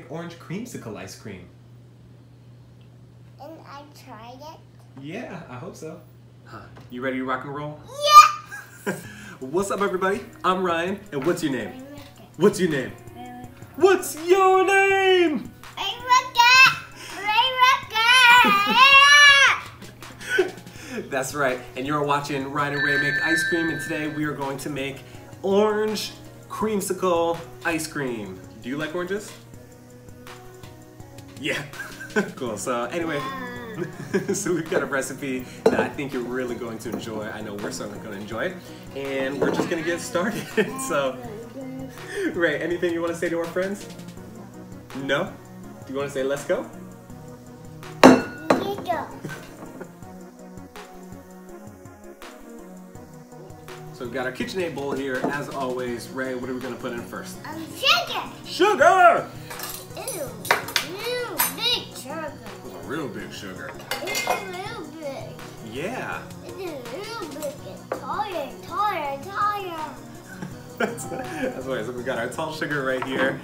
make orange creamsicle ice cream. And I tried it. Yeah, I hope so. You ready to rock and roll? Yeah! What's up, everybody? I'm Ryan, and what's your name? What's What's your name? What's your name? That's right, and you're watching Rae and I make ice cream, and today we are going to make orange creamsicle ice cream. Do you like oranges? Yeah. Cool. So anyway, so we've got a recipe that I think you're really going to enjoy. I know we're certainly going to enjoy it, and we're just going to get started. So, Rae, anything you want to say to our friends? No? Do you want to say let's go? Let's go. So we've got our KitchenAid bowl here, as always. Rae, what are we going to put in first? Sugar. Sugar! Ew, real big sugar. A real big sugar. It's real big. Yeah. It's real big. It's taller. That's right. So we've got our tall sugar right here.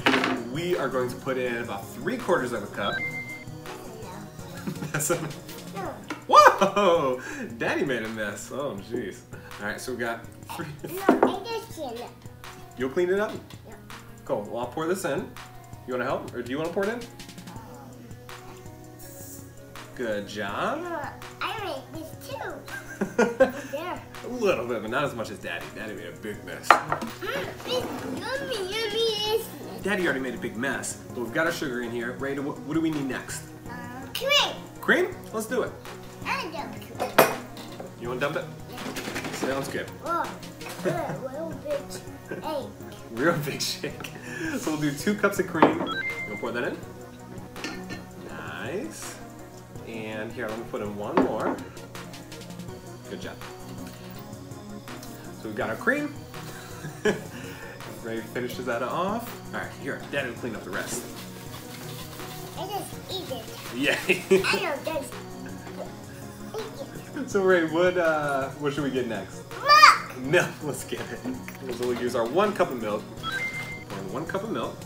We are going to put in about 3/4 of a cup. No. That's a... No. Whoa! Daddy made a mess. Oh, jeez. All right, so we got 3. No, I just clean it. You'll clean it up? Yeah. Cool. Well, I'll pour this in. You want to help, or do you want to pour it in? Good job. No, I make this too. There. A little bit, but not as much as Daddy. Daddy made a big mess. Yummy. Daddy already made a big mess, but we've got our sugar in here. Rae, what do we need next? Cream. Cream? Let's do it. I love cream. You want to dump it? Yeah. Sounds good. Oh, real big egg. Real big shake. So we'll do 2 cups of cream. You'll pour that in. Nice. And here, let me put in 1 more. Good job. So we've got our cream. Rae finishes that off. All right, here, Daddy will clean up the rest. I just eat it. Yeah. I don't just eat it. So Rae, what should we get next? Look! Milk. Let's get it. So we'll use our 1 cup of milk. Pour in 1 cup of milk.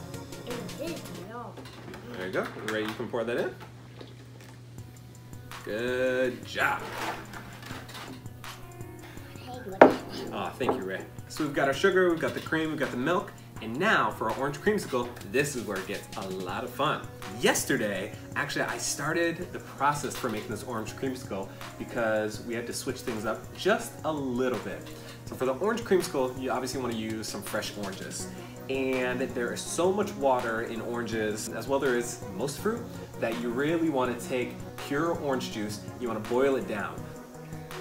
There you go. Rae, you can pour that in. Good job. Oh, thank you, Rae. So we've got our sugar, we've got the cream, we've got the milk, and now for our orange creamsicle, this is where it gets a lot of fun. Yesterday, actually, I started the process for making this orange creamsicle because we had to switch things up just a little bit. So for the orange creamsicle, you obviously want to use some fresh oranges. And there is so much water in oranges, as well there is most fruit, that you really want to take pure orange juice, you want to boil it down.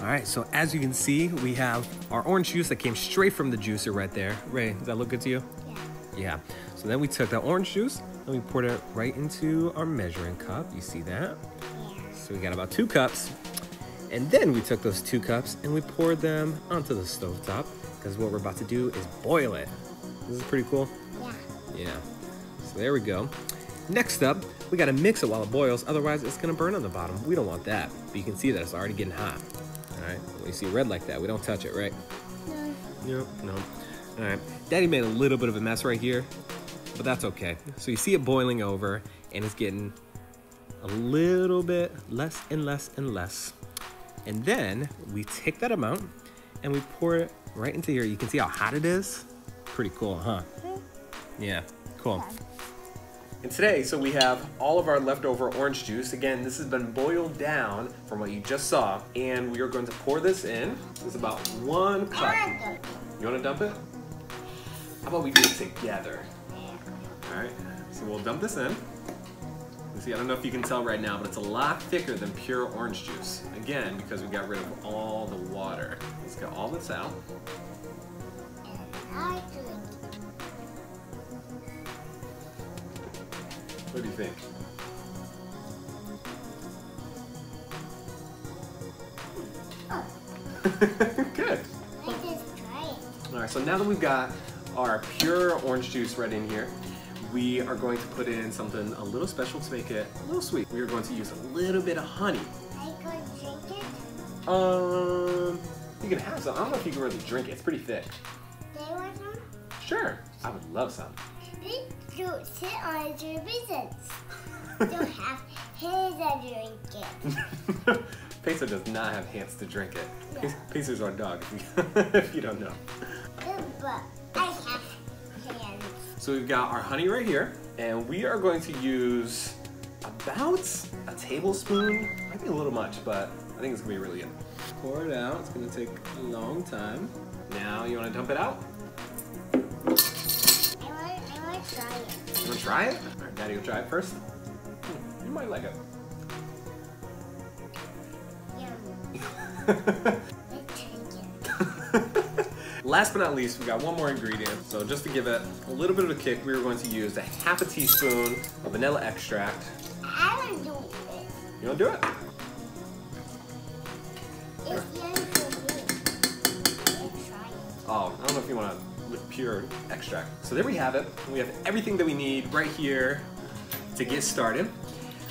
All right, so as you can see, we have our orange juice that came straight from the juicer right there. Rae, does that look good to you? Yeah. Yeah. So then we took that orange juice and we poured it right into our measuring cup. You see that? Yeah. So we got about 2 cups. And then we took those 2 cups and we poured them onto the stovetop because what we're about to do is boil it. This is pretty cool. Yeah. Yeah. So there we go. Next up, we got to mix it while it boils. Otherwise, it's going to burn on the bottom. We don't want that. But you can see that it's already getting hot. All right, when you see red like that, we don't touch it, right? No. No. All right, Daddy made a little bit of a mess right here, but that's okay. So you see it boiling over, and it's getting a little bit less and less and less. And then we take that amount, and we pour it right into here. You can see how hot it is. Pretty cool, huh? Yeah, cool. And today, so we have all of our leftover orange juice. Again, this has been boiled down from what you just saw, and we are going to pour this in. It's about 1 cup. You want to dump it? How about we do it together? All right, so we'll dump this in. You see, I don't know if you can tell right now, but it's a lot thicker than pure orange juice. Again, because we got rid of all the water. Let's get all this out. What do you think? Good. I just try it. All right, so now that we've got our pure orange juice right in here, we are going to put in something a little special to make it a little sweet. We are going to use a little bit of honey. Are you going to drink it? You can have some. I don't know if you can really drink it. It's pretty thick. Do you want some? Sure. I would love some. Don't sit on your reasons. Don't have hands that drink it. Peso does not have hands to drink it. No. Peso's our dog, if you don't know. But I have hands. So we've got our honey right here, and we are going to use about a tablespoon. Might be a little much, but I think it's gonna be really good. Pour it out. It's gonna take a long time. Now you want to dump it out? I want to try it. You want to try it? All right, Daddy will try it first. You might like it. Last but not least, we got one more ingredient. So just to give it a little bit of a kick, we are going to use a half a teaspoon of vanilla extract. I want to do it. You want to do it? It's young for me. Let's try it. Oh, I don't know if you want to with pure extract. So there we have it. We have everything that we need right here to get started.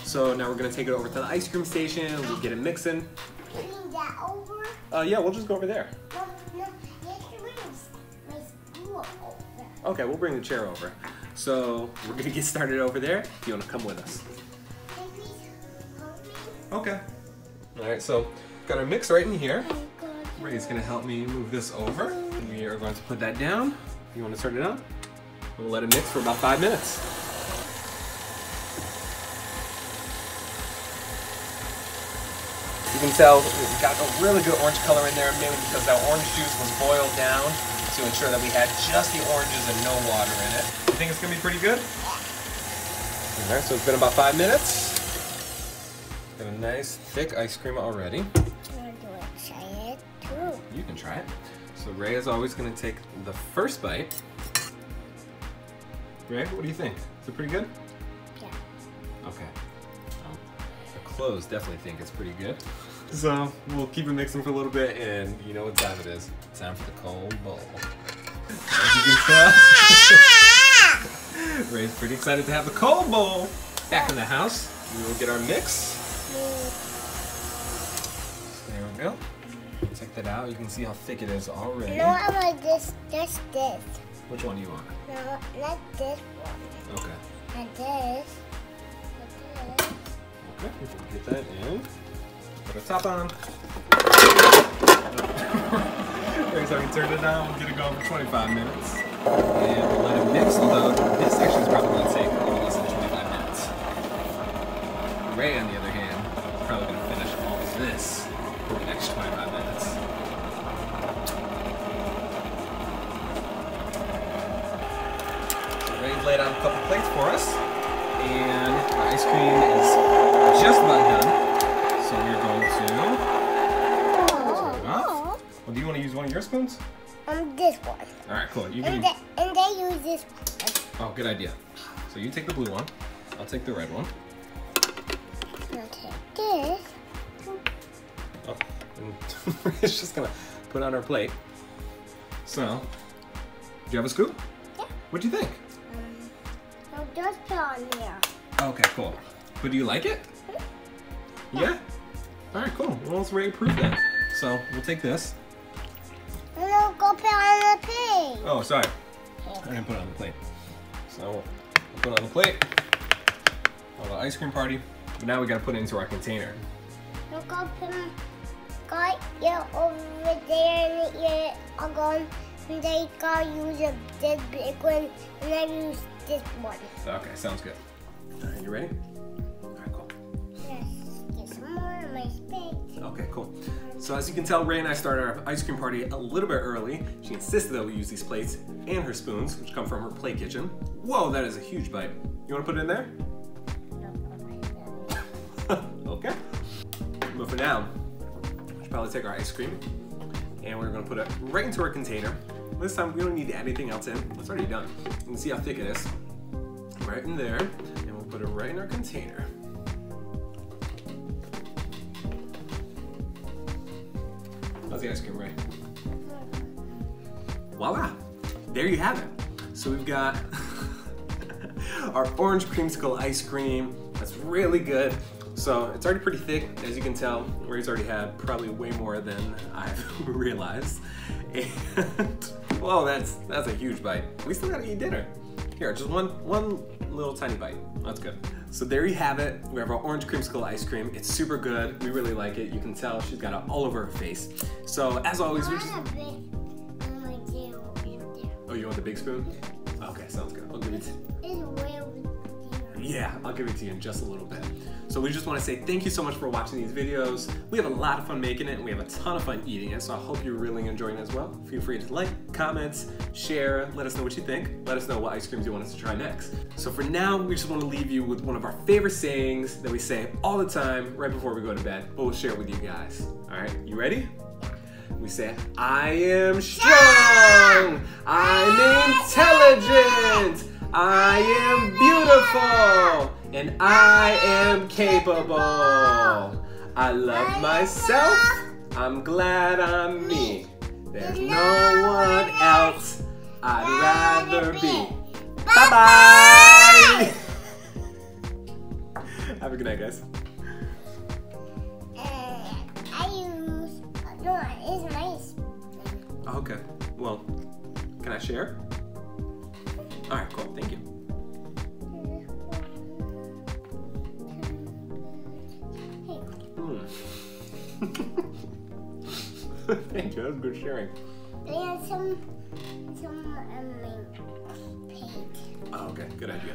So now we're going to take it over to the ice cream station. We'll get it mixing. Bring that over? Yeah, we'll just go over there. No, you have to bring my stool over. Okay, we'll bring the chair over. So we're gonna get started over there. If you wanna come with us. Can you please help me? Okay. All right, so got our mix right in here. Ray's gonna help me move this over. We are going to put that down. You wanna turn it on? We'll let it mix for about 5 minutes. You can tell we've got a really good orange color in there, mainly because that orange juice was boiled down to ensure that we had just the oranges and no water in it. You think it's gonna be pretty good? All right, so it's been about 5 minutes. Got a nice thick ice cream already. I'm going to try it too. You can try it. So Ray is always gonna take the first bite. Ray, what do you think? Is it pretty good? Yeah. Okay. The clothes definitely think it's pretty good. So we'll keep it mixing for a little bit, and you know what time it is. Time for the cold bowl. As you can tell, Ray's pretty excited to have the cold bowl back in the house. We will get our mix. There we go. Check that out. You can see how thick it is already. No, I want this. Just this. Which one do you want? No, not this one. Okay. Not this. Not this. Okay, we'll get that in. Put our top on. Every time we turn it on, we'll get it going for 25 minutes. And we'll let it mix, although this actually is probably going to take a little less than 25 minutes. Ray, on the other hand, is probably going to finish all of this for the next 25 minutes. So Ray's laid out a couple plates for us. And our ice cream is just about done. So we're going to turn it off. Well, do you want to use one of your spoons? This one. All right, cool. You can And they use this one. Oh, good idea. So you take the blue one. I'll take the red one. I'll take this. Oh, and it's just gonna put on our plate. So, do you have a scoop? Yeah. What'd you think? I'll just put on there. Okay, cool. But do you like it? Yeah? All right, cool. Well, let's ready to prove that. So we'll take this. And I'll go put on the plate. Oh, sorry. I didn't put it on the plate. So we'll put it on the plate. A little ice cream party. But now we gotta put it into our container. I'll go put got it over there and it I'll go and they gotta use this big one and I use this one. Okay, sounds good. All right, you ready? All right, cool. Yes, get some more on my plate. Okay, cool. So as you can tell, Ray and I started our ice cream party a little bit early. She insisted that we use these plates and her spoons, which come from her play kitchen. Whoa, that is a huge bite. You wanna put it in there? Okay. But for now, we should probably take our ice cream and we're gonna put it right into our container. This time, we don't need to add anything else in. It's already done. You can see how thick it is. Right in there, and we'll put it right in our container. How's the ice cream, Ray? Voila! There you have it. So we've got our Orange Creamsicle Ice Cream. That's really good. So it's already pretty thick, as you can tell. Ray's already had probably way more than I've realized. And whoa, that's a huge bite. We still gotta eat dinner. Here, just one little tiny bite. That's good. So there you have it. We have our Orange Creamsicle ice cream. It's super good. We really like it. You can tell she's got it all over her face. So as always, we just... Oh, you want the big spoon? Okay, sounds good. I'll give it to you. Yeah, I'll give it to you in just a little bit. So we just want to say thank you so much for watching these videos. We have a lot of fun making it, and we have a ton of fun eating it, so I hope you're really enjoying it as well. Feel free to like, comment, share, let us know what you think. Let us know what ice creams you want us to try next. So for now, we just want to leave you with one of our favorite sayings that we say all the time right before we go to bed, but we'll share it with you guys. All right, you ready? We say, I am strong, I'm intelligent, I am beautiful, and I am capable. I love myself, I'm glad I'm me. There's no one else I'd rather be. Bye-bye! Have a good night, guys. No, it's nice. Okay, well, can I share? All right, cool, thank you. Thank you, that was good sharing. And some paint. Oh, okay, good idea.